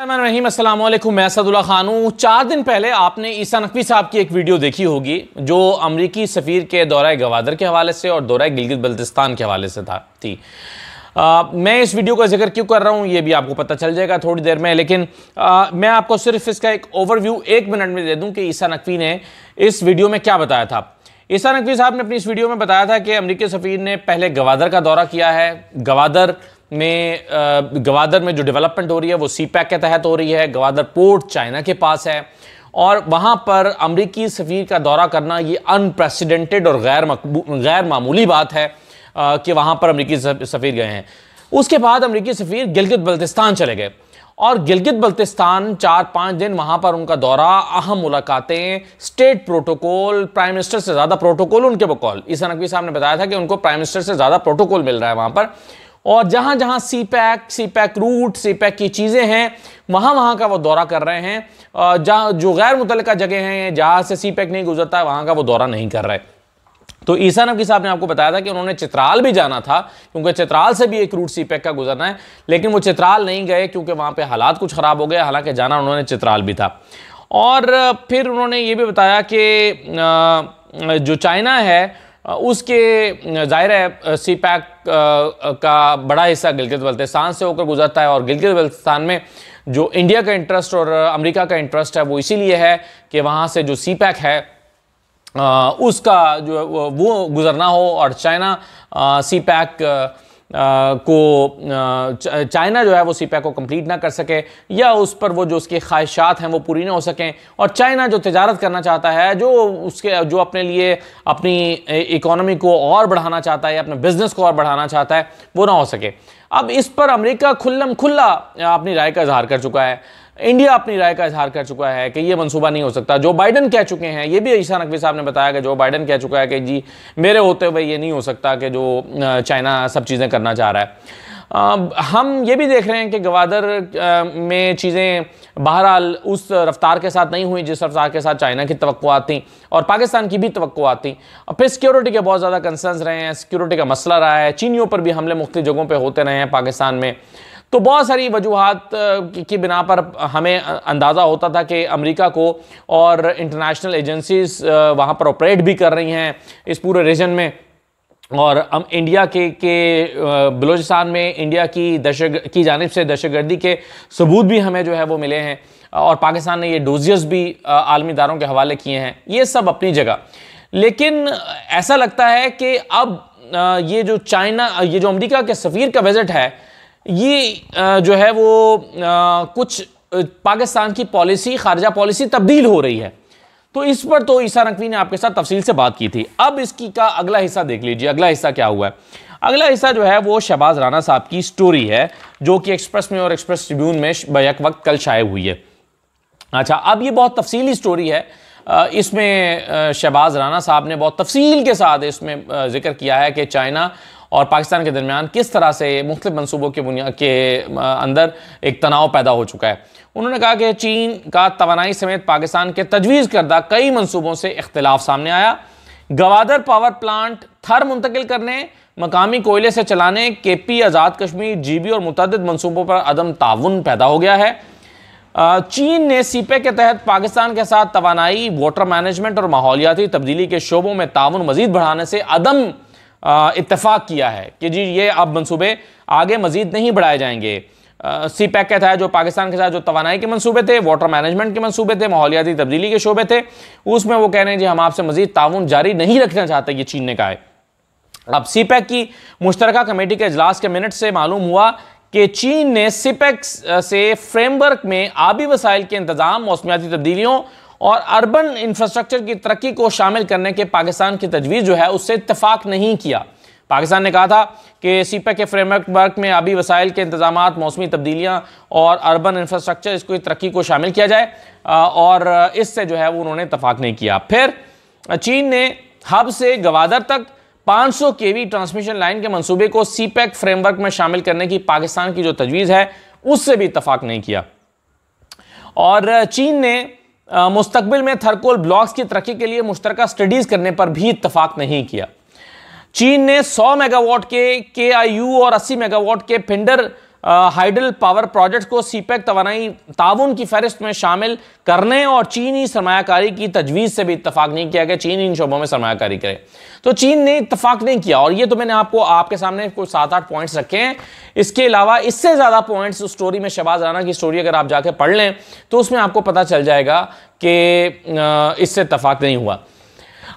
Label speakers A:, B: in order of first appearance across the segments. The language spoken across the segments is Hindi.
A: रहीम, अस्सलाम वालेकुम। मैं असदुल्ला खान हूँ। 4 दिन पहले आपने ईसा नकवी साहब की एक वीडियो देखी होगी जो अमरीकी सफ़ीर के दौरा गवादर के हवाले से और दौरा गिलगित बल्तिस्तान के हवाले से थी। मैं इस वीडियो का जिक्र क्यों कर रहा हूँ ये भी आपको पता चल जाएगा थोड़ी देर में, लेकिन मैं आपको सिर्फ इसका एक ओवरव्यू 1 मिनट में दे दूँ कि ईसा नकवी ने इस वीडियो में क्या बताया था। ईसा नकवी साहब ने अपनी इस वीडियो में बताया था कि अमरीकी सफ़ीर ने पहले गवादर का दौरा किया है। गवादर में जो डेवलपमेंट हो रही है वो सीपैक के तहत हो रही है। गवादर पोर्ट चाइना के पास है और वहाँ पर अमरीकी सफ़ीर का दौरा करना ये अनप्रेसिडेंटेड और गैर मामूली बात है कि वहाँ पर अमरीकी सफ़ीर गए हैं। उसके बाद अमरीकी सफ़ीर गिलगित बल्तिस्तान चले गए और गिलगित बल्तिस्तान 4-5 दिन वहाँ पर उनका दौरा, अहम मुलाकातें, स्टेट प्रोटोकॉल, प्राइम मिनिस्टर से ज़्यादा प्रोटोकॉल उनके बकौल ईसा नकवी साहब ने बताया था कि उनको प्राइम मिनिस्टर से ज़्यादा प्रोटोकॉल मिल रहा है वहाँ पर। और जहां जहां सीपैक रूट, सीपैक की चीज़ें हैं वहां का वो दौरा कर रहे हैं। जहां जो गैर मुतल्लिका जगह हैं जहां से सीपैक नहीं गुजरता है वहां का वो दौरा नहीं कर रहे। तो ईसा नकवी साहब ने आपको बताया था कि उन्होंने चित्राल भी जाना था क्योंकि चित्राल से भी एक रूट सीपैक का गुजरना है, लेकिन वो चित्राल नहीं गए क्योंकि वहां पे हालात कुछ ख़राब हो गए। हालांकि जाना उन्होंने चित्राल भी था। और फिर उन्होंने ये भी बताया कि जो चाइना है उसके ज़ाहिर है सीपैक का बड़ा हिस्सा गिलगित बल्तिस्तान से होकर गुजरता है और गिलगित बल्तिस्तान में जो इंडिया का इंटरेस्ट और अमेरिका का इंटरेस्ट है वो इसीलिए है कि वहाँ से जो सीपैक है उसका जो वो गुजरना हो और चाइना सीपैक चाइना जो है वो सीपैक को कंप्लीट ना कर सके या उस पर वो जो उसकी ख्वाहिशात हैं वो पूरी ना हो सकें। और चाइना जो तिजारत करना चाहता है, जो अपने लिए अपनी इकोनॉमी को और बढ़ाना चाहता है, अपने बिजनेस को और बढ़ाना चाहता है, वो ना हो सके। अब इस पर अमेरिका खुल्ला अपनी राय का इजहार कर चुका है। इंडिया अपनी राय का इजहार कर चुका है कि ये मंसूबा नहीं हो सकता। जो बाइडन कह चुके हैं, ये भी ईसा नकवी साहब ने बताया कि जो बाइडन कह चुका है कि जी मेरे होते हुए ये नहीं हो सकता कि जो चाइना सब चीज़ें करना चाह रहा है। हम ये भी देख रहे हैं कि गवादर में चीज़ें बहरहाल उस रफ्तार के साथ नहीं हुई जिस रफ्तार के साथ चाइना की तवक्कुआत थी और पाकिस्तान की भी तवक्कुआत थी। और फिर सिक्योरिटी के बहुत ज़्यादा कंसर्न्स रहे हैं, सिक्योरिटी का मसला रहा है, चीनियों पर भी हमले मुख्तलिफ जगहों पर होते रहे हैं पाकिस्तान में। तो बहुत सारी वजूहात की बिना पर हमें अंदाज़ा होता था कि अमेरिका को और इंटरनेशनल एजेंसीज वहाँ पर ऑपरेट भी कर रही हैं इस पूरे रीजन में। और इंडिया के बलूचिस्तान में इंडिया की जानिब से दहशतगर्दी के सबूत भी हमें जो है वो मिले हैं और पाकिस्तान ने ये डोजियर्स भी आलमी इदारों के हवाले किए हैं। ये सब अपनी जगह, लेकिन ऐसा लगता है कि अब ये जो अमेरिका के सफ़ीर का विज़िट है ये जो है वो कुछ पाकिस्तान की पॉलिसी, खारजा पॉलिसी तब्दील हो रही है। तो इस पर तो ईसा नकवी ने आपके साथ तफसील से बात की थी। अब इसकी का अगला हिस्सा देख लीजिए। अगला हिस्सा क्या हुआ है? अगला हिस्सा जो है वो शहबाज राना साहब की स्टोरी है जो कि एक्सप्रेस में और एक्सप्रेस ट्रिब्यून में बैक वक्त कल शाये हुई है। अच्छा, अब ये बहुत तफसीली स्टोरी है। इसमें शहबाज राना साहब ने बहुत तफसील के साथ इसमें जिक्र किया है कि चाइना और पाकिस्तान के दरमियान किस तरह से मुख्तलिफ मनसूबों के बुनियाद के अंदर एक तनाव पैदा हो चुका है। उन्होंने कहा कि चीन का तवानाई समेत पाकिस्तान के तजवीज़ करदा कई मनसूबों से इख्तिलाफ सामने आया। गवादर पावर प्लांट थर मुंतकिल करने, मकामी कोयले से चलाने, KP आज़ाद कश्मीर, GB और मुतअद्दिद मनसूबों पर अदम ताउन पैदा हो गया है। चीन ने सीपैक के तहत पाकिस्तान के साथ तवानाई, वाटर मैनेजमेंट और माहौलियाती तब्दीली के शोबों में ताउन मजीद बढ़ाने से अदम इत्तेफाक किया है कि जी ये अब मंसूबे आगे मजीद नहीं बढ़ाए जाएंगे। सीपैक के तहत जो पाकिस्तान के साथ जो तवानाई के मंसूबे थे, वाटर मैनेजमेंट के मंसूबे थे, माहौलियाती तब्दीली के शोबे थे, उसमें वो कह रहे हैं जी हम आपसे मजीद ताउन जारी नहीं रखना चाहते, ये चीन ने कहा है। अब सीपैक की मुश्तरका कमेटी के इजलास के मिनट से मालूम हुआ कि चीन ने सीपैक से फ्रेमवर्क में आबी वसाइल के इंतजाम, मौसमियाती तब्दीलियों और अर्बन इंफ्रास्ट्रक्चर की तरक्की को शामिल करने के पाकिस्तान की तजवीज़ जो है उससे इत्तेफाक नहीं किया। पाकिस्तान ने कहा था कि सीपैक के फ्रेमवर्क में आबी वसाइल के इंतजामात, मौसमी तब्दीलियाँ और अर्बन इंफ्रास्ट्रक्चर इसको तरक्की को शामिल किया जाए और इससे जो है वो उन्होंने इत्तेफाक नहीं किया। फिर चीन ने हब से गवादर तक 500 kV ट्रांसमिशन लाइन के मंसूबे को सीपैक फ्रेमवर्क में शामिल करने की पाकिस्तान की जो तजवीज़ है उससे भी इत्तेफाक नहीं किया। और चीन ने मुस्तकबिल में थर्कोल ब्लॉक्स की तरक्की के लिए मुश्तरका स्टडीज़ करने पर भी इत्तेफाक नहीं किया। चीन ने 100 मेगावाट के KIU और 80 मेगावाट के फिंडर हाइडल पावर प्रोजेक्ट को सीपेक तवानाई ताउन की फहरिस्त में शामिल करने और चीनी सरमायाकारी की तजवीज़ से भी इत्तफाक नहीं किया गया। चीन इन शोबों में सरमायाकारी करे, तो चीन ने इत्तफाक नहीं किया। और ये तो मैंने आपके सामने कुछ 7-8 पॉइंट्स रखे हैं। इसके अलावा इससे ज़्यादा पॉइंट्स उस स्टोरी में, शहबाज राना की स्टोरी अगर आप जाके पढ़ लें तो उसमें आपको पता चल जाएगा कि इससे इत्तफाक नहीं हुआ।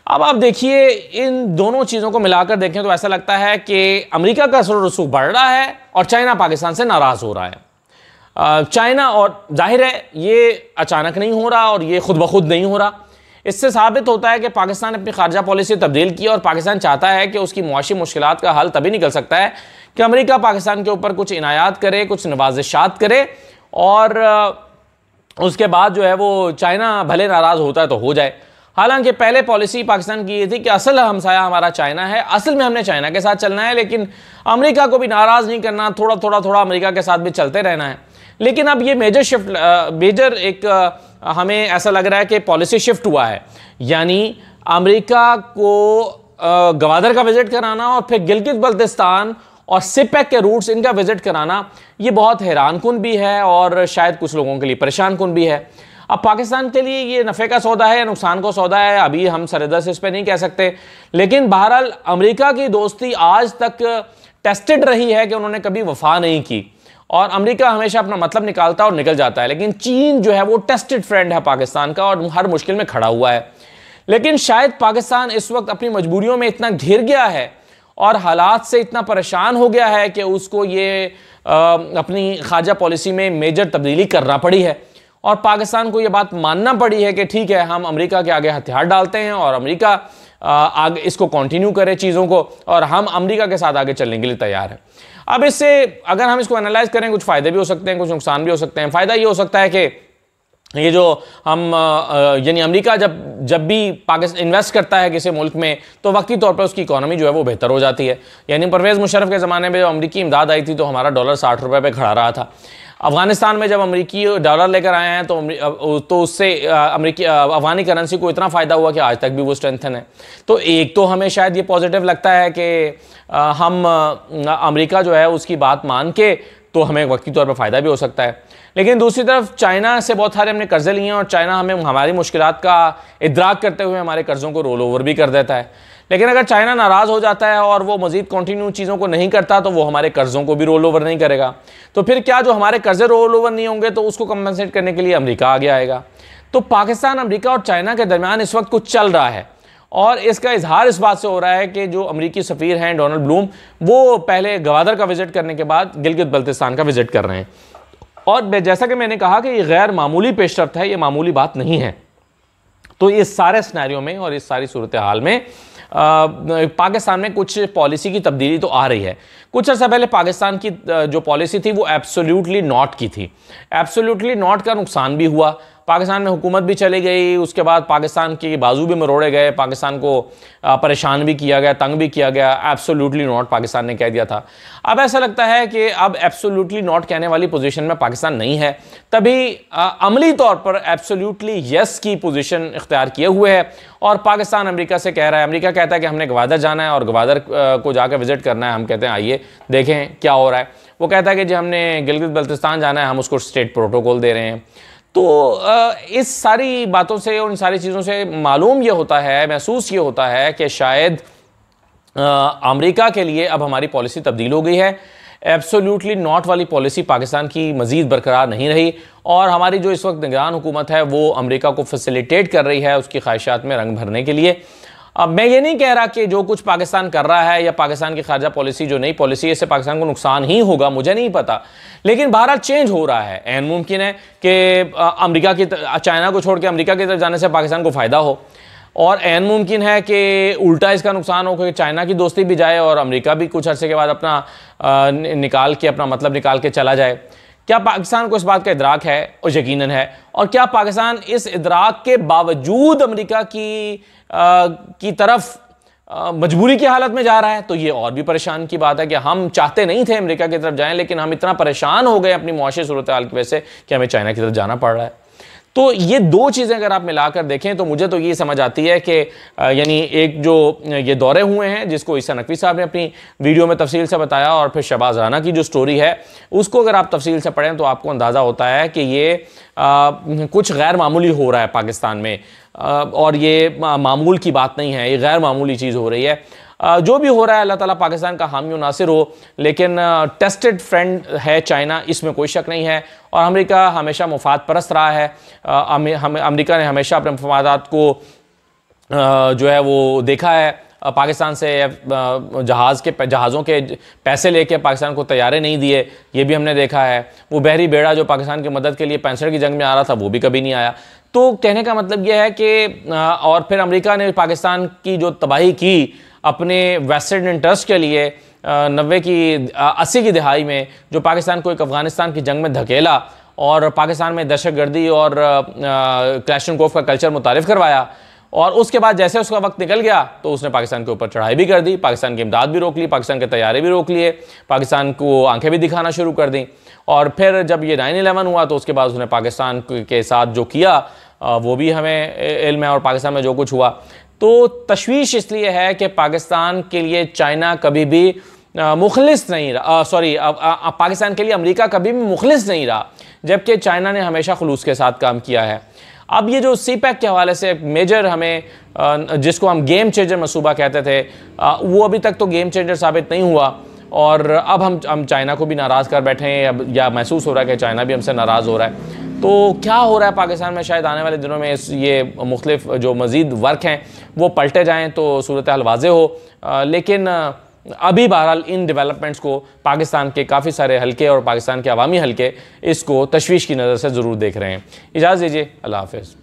A: अब आप देखिए, इन दोनों चीज़ों को मिलाकर देखें तो ऐसा लगता है कि अमेरिका का असर रसूख बढ़ रहा है और चाइना पाकिस्तान से नाराज़ हो रहा है। चाइना, और जाहिर है ये अचानक नहीं हो रहा और ये खुद ब खुद नहीं हो रहा। इससे साबित होता है कि पाकिस्तान अपनी खारजा पॉलिसी तब्दील की और पाकिस्तान चाहता है कि उसकी मुआशी मुश्किलात का हल तभी निकल सकता है कि अमेरिका पाकिस्तान के ऊपर कुछ इनायात करे, कुछ नवाजिशात करे, और उसके बाद जो है वो चाइना भले नाराज़ होता है तो हो जाए। हालांकि पहले पॉलिसी पाकिस्तान की ये थी कि असल हमसाया हमारा चाइना है, असल में हमने चाइना के साथ चलना है, लेकिन अमेरिका को भी नाराज़ नहीं करना, थोड़ा अमेरिका के साथ भी चलते रहना है। लेकिन अब ये मेजर एक हमें ऐसा लग रहा है कि पॉलिसी शिफ्ट हुआ है, यानी अमेरिका को गवादर का विजिट कराना और फिर गिलगित बल्तिस्तान और सिपेक के रूट्स, इनका विजिट कराना, ये बहुत हैरान कुन भी है और शायद कुछ लोगों के लिए परेशान कुन भी है। अब पाकिस्तान के लिए ये नफ़े का सौदा है या नुकसान का सौदा है, अभी हम सरदर से इस पर नहीं कह सकते। लेकिन बहरहाल अमेरिका की दोस्ती आज तक टेस्टेड रही है कि उन्होंने कभी वफा नहीं की, और अमेरिका हमेशा अपना मतलब निकालता और निकल जाता है। लेकिन चीन जो है वो टेस्टेड फ्रेंड है पाकिस्तान का और हर मुश्किल में खड़ा हुआ है। लेकिन शायद पाकिस्तान इस वक्त अपनी मजबूरियों में इतना घिर गया है और हालात से इतना परेशान हो गया है कि उसको ये अपनी खारजा पॉलिसी में मेजर तब्दीली करना पड़ी है, और पाकिस्तान को ये बात मानना पड़ी है कि ठीक है, हम अमेरिका के आगे हथियार डालते हैं और अमेरिका आगे इसको कंटिन्यू करे चीज़ों को, और हम अमेरिका के साथ आगे चलने के लिए तैयार हैं। अब इससे अगर हम इसको एनालाइज करें, कुछ फ़ायदे भी हो सकते हैं, कुछ नुकसान भी हो सकते हैं। फ़ायदा ये हो सकता है कि ये जो हम यानी अमेरिका जब भी पाकिस्तान इन्वेस्ट करता है किसी मुल्क में तो वक्ती तौर पर उसकी इकोनॉमी जो है वो बेहतर हो जाती है। यानी परवेज़ मुशर्रफ के ज़माने में जब अमेरिकी इमदाद आई थी तो हमारा डॉलर 60 रुपये पे खड़ा रहा था। अफगानिस्तान में जब अमेरिकी डॉलर लेकर आए हैं तो उससे अफगानी करेंसी को इतना फ़ायदा हुआ कि आज तक भी वो स्ट्रेंथन है। तो एक तो हमें शायद ये पॉजिटिव लगता है कि हम अमेरिका जो है उसकी बात मान के तो हमें वक्ती तौर पर फ़ायदा भी हो सकता है। लेकिन दूसरी तरफ चाइना से बहुत सारे हमने कर्जे लिए हैं और चाइना हमें हमारी मुश्किलात का इदराक करते हुए हमारे कर्ज़ों को रोल ओवर भी कर देता है। लेकिन अगर चाइना नाराज़ हो जाता है और वो मज़ीद कंटिन्यू चीज़ों को नहीं करता तो वो हमारे कर्ज़ों को भी रोल ओवर नहीं करेगा। तो फिर क्या जो हमारे कर्जे रोल ओवर नहीं होंगे तो उसको कंपनसेट करने के लिए अमेरिका आगे आएगा। तो पाकिस्तान, अमेरिका और चाइना के दरमियान इस वक्त कुछ चल रहा है और इसका इजहार इस बात से हो रहा है कि जो अमेरिकी सफ़ीर हैं डोनाल्ड ब्लूम, वो पहले गवादर का विजिट करने के बाद गिलगित बल्तिस्तान का विजिट कर रहे हैं। और जैसा कि मैंने कहा कि ये गैर मामूली पेशरफ्त है, ये मामूली बात नहीं है। तो इस सारे सिनेरियो में और इस सारी सूरत हाल में पाकिस्तान में कुछ पॉलिसी की तब्दीली तो आ रही है। कुछ अर्सा पहले पाकिस्तान की जो पॉलिसी थी वो एब्सोल्युटली नॉट की थी। एब्सोल्युटली नॉट का नुकसान भी हुआ, पाकिस्तान में हुकूमत भी चली गई, उसके बाद पाकिस्तान के बाजू भी मरोड़े गए, पाकिस्तान को परेशान भी किया गया, तंग भी किया गया। एब्सोल्युटली नॉट पाकिस्तान ने कह दिया था। अब ऐसा लगता है कि अब एब्सोल्युटली नॉट कहने वाली पोजीशन में पाकिस्तान नहीं है, तभी अमली तौर पर एब्सोल्युटली यस की पोजीशन इख्तियार किए हुए है और पाकिस्तान अमेरिका से कह रहा है, अमेरिका कहता है कि हमने गवादर जाना है और गवादर को जाकर विजिट करना है। हम कहते हैं आइए देखें क्या हो रहा है। वो कहता है कि जी हमने गिलगित बल्तिस्तान जाना है, हम उसको स्टेट प्रोटोकॉल दे रहे हैं। तो इस सारी बातों से और इन सारी चीज़ों से मालूम ये होता है, महसूस ये होता है कि शायद अमेरिका के लिए अब हमारी पॉलिसी तब्दील हो गई है। एब्सोल्युटली नॉट वाली पॉलिसी पाकिस्तान की मज़ीद बरकरार नहीं रही और हमारी जो इस वक्त निगरान हुकूमत है वो अमेरिका को फैसिलिटेट कर रही है उसकी ख्वाहिशात में रंग भरने के लिए। अब मैं ये नहीं कह रहा कि जो कुछ पाकिस्तान कर रहा है या पाकिस्तान की खारजा पॉलिसी जो नई पॉलिसी है इससे पाकिस्तान को नुकसान ही होगा, मुझे नहीं पता। लेकिन बहरहाल चेंज हो रहा है। ऐन मुमकिन है कि अमेरिका की चाइना को छोड़ के अमेरिका की तरफ जाने से पाकिस्तान को फ़ायदा हो और ऐन मुमकिन है कि उल्टा इसका नुकसान हो कि चाइना की दोस्ती भी जाए और अमेरिका भी कुछ अर्से के बाद अपना अपना मतलब निकाल के चला जाए। क्या पाकिस्तान को इस बात का इदराक है? और यकीनन है। और क्या पाकिस्तान इस इदराक के बावजूद अमेरिका की तरफ मजबूरी की हालत में जा रहा है? तो ये और भी परेशान की बात है कि हम चाहते नहीं थे अमेरिका की तरफ जाएं, लेकिन हम इतना परेशान हो गए अपनी मुआशी सूरत हाल की वजह से कि हमें चाइना की तरफ जाना पड़ रहा है। तो ये दो चीज़ें अगर आप मिलाकर देखें तो मुझे तो ये समझ आती है कि यानी एक जो ये दौरे हुए हैं जिसको ईसा नकवी साहब ने अपनी वीडियो में तफसील से बताया, और फिर शहबाज राना की जो स्टोरी है उसको अगर आप तफसील से पढ़ें तो आपको अंदाज़ा होता है कि ये कुछ गैर मामूली हो रहा है पाकिस्तान में, और ये मामूल की बात नहीं है, ये गैर मामूली चीज़ हो रही है। जो भी हो रहा है अल्लाह ताला पाकिस्तान का हामी नासिर हो, लेकिन टेस्टेड फ्रेंड है चाइना, इसमें कोई शक नहीं है। और अमेरिका हमेशा मुफाद परस्त रहा है। अमेरिका ने हमेशा अपने मफादात को जो है वो देखा है, पाकिस्तान से जहाज़ों के पैसे लेके पाकिस्तान को तैयारे नहीं दिए, ये भी हमने देखा है। वो बहरी बेड़ा जो पाकिस्तान की मदद के लिए 65 की जंग में आ रहा था वो भी कभी नहीं आया। तो कहने का मतलब यह है कि और फिर अमेरिका ने पाकिस्तान की जो तबाही की अपने वेस्टेड इंटरेस्ट के लिए 80 की दिहाई में, जो पाकिस्तान को एक अफ़गानिस्तान की जंग में धकेला और पाकिस्तान में दहशतगर्दी और क्लैशनकोव का कल्चर मुतारिफ करवाया, और उसके बाद जैसे उसका वक्त निकल गया तो उसने पाकिस्तान के ऊपर चढ़ाई भी कर दी, पाकिस्तान की इमदाद भी रोक ली, पाकिस्तान के तैयारे भी रोक लिए, पाकिस्तान को आंखें भी दिखाना शुरू कर दी। और फिर जब ये 9/11 हुआ तो उसके बाद उसने पाकिस्तान के साथ जो किया वो भी हमें इल्म है, और पाकिस्तान में जो कुछ हुआ। तो तशवीश इसलिए है कि पाकिस्तान के लिए चाइना कभी भी मुखलिस नहीं रहा, पाकिस्तान के लिए अमेरिका कभी भी मुखलिस नहीं रहा, जबकि चाइना ने हमेशा खुलूस के साथ काम किया है। अब ये जो CPEC के हवाले से मेजर हमें जिसको हम गेम चेंजर मनसूबा कहते थे, वो अभी तक तो गेम चेंजर साबित नहीं हुआ, और अब हम चाइना को भी नाराज़ कर बैठे हैं, या महसूस हो रहा है कि चाइना भी हमसे नाराज़ हो रहा है। तो क्या हो रहा है पाकिस्तान में, शायद आने वाले दिनों में ये मुख्तलिफ जो मज़ीद वर्क हैं वो पलटे जाएँ तो सूरत हाल वाज़े हो। लेकिन अभी बहरहाल इन डेवलपमेंट्स को पाकिस्तान के काफ़ी सारे हलके और पाकिस्तान के अवामी हलके इसको तशवीश की नज़र से ज़रूर देख रहे हैं। इजाज़त दीजिए, अल्लाह हाफ़िज़।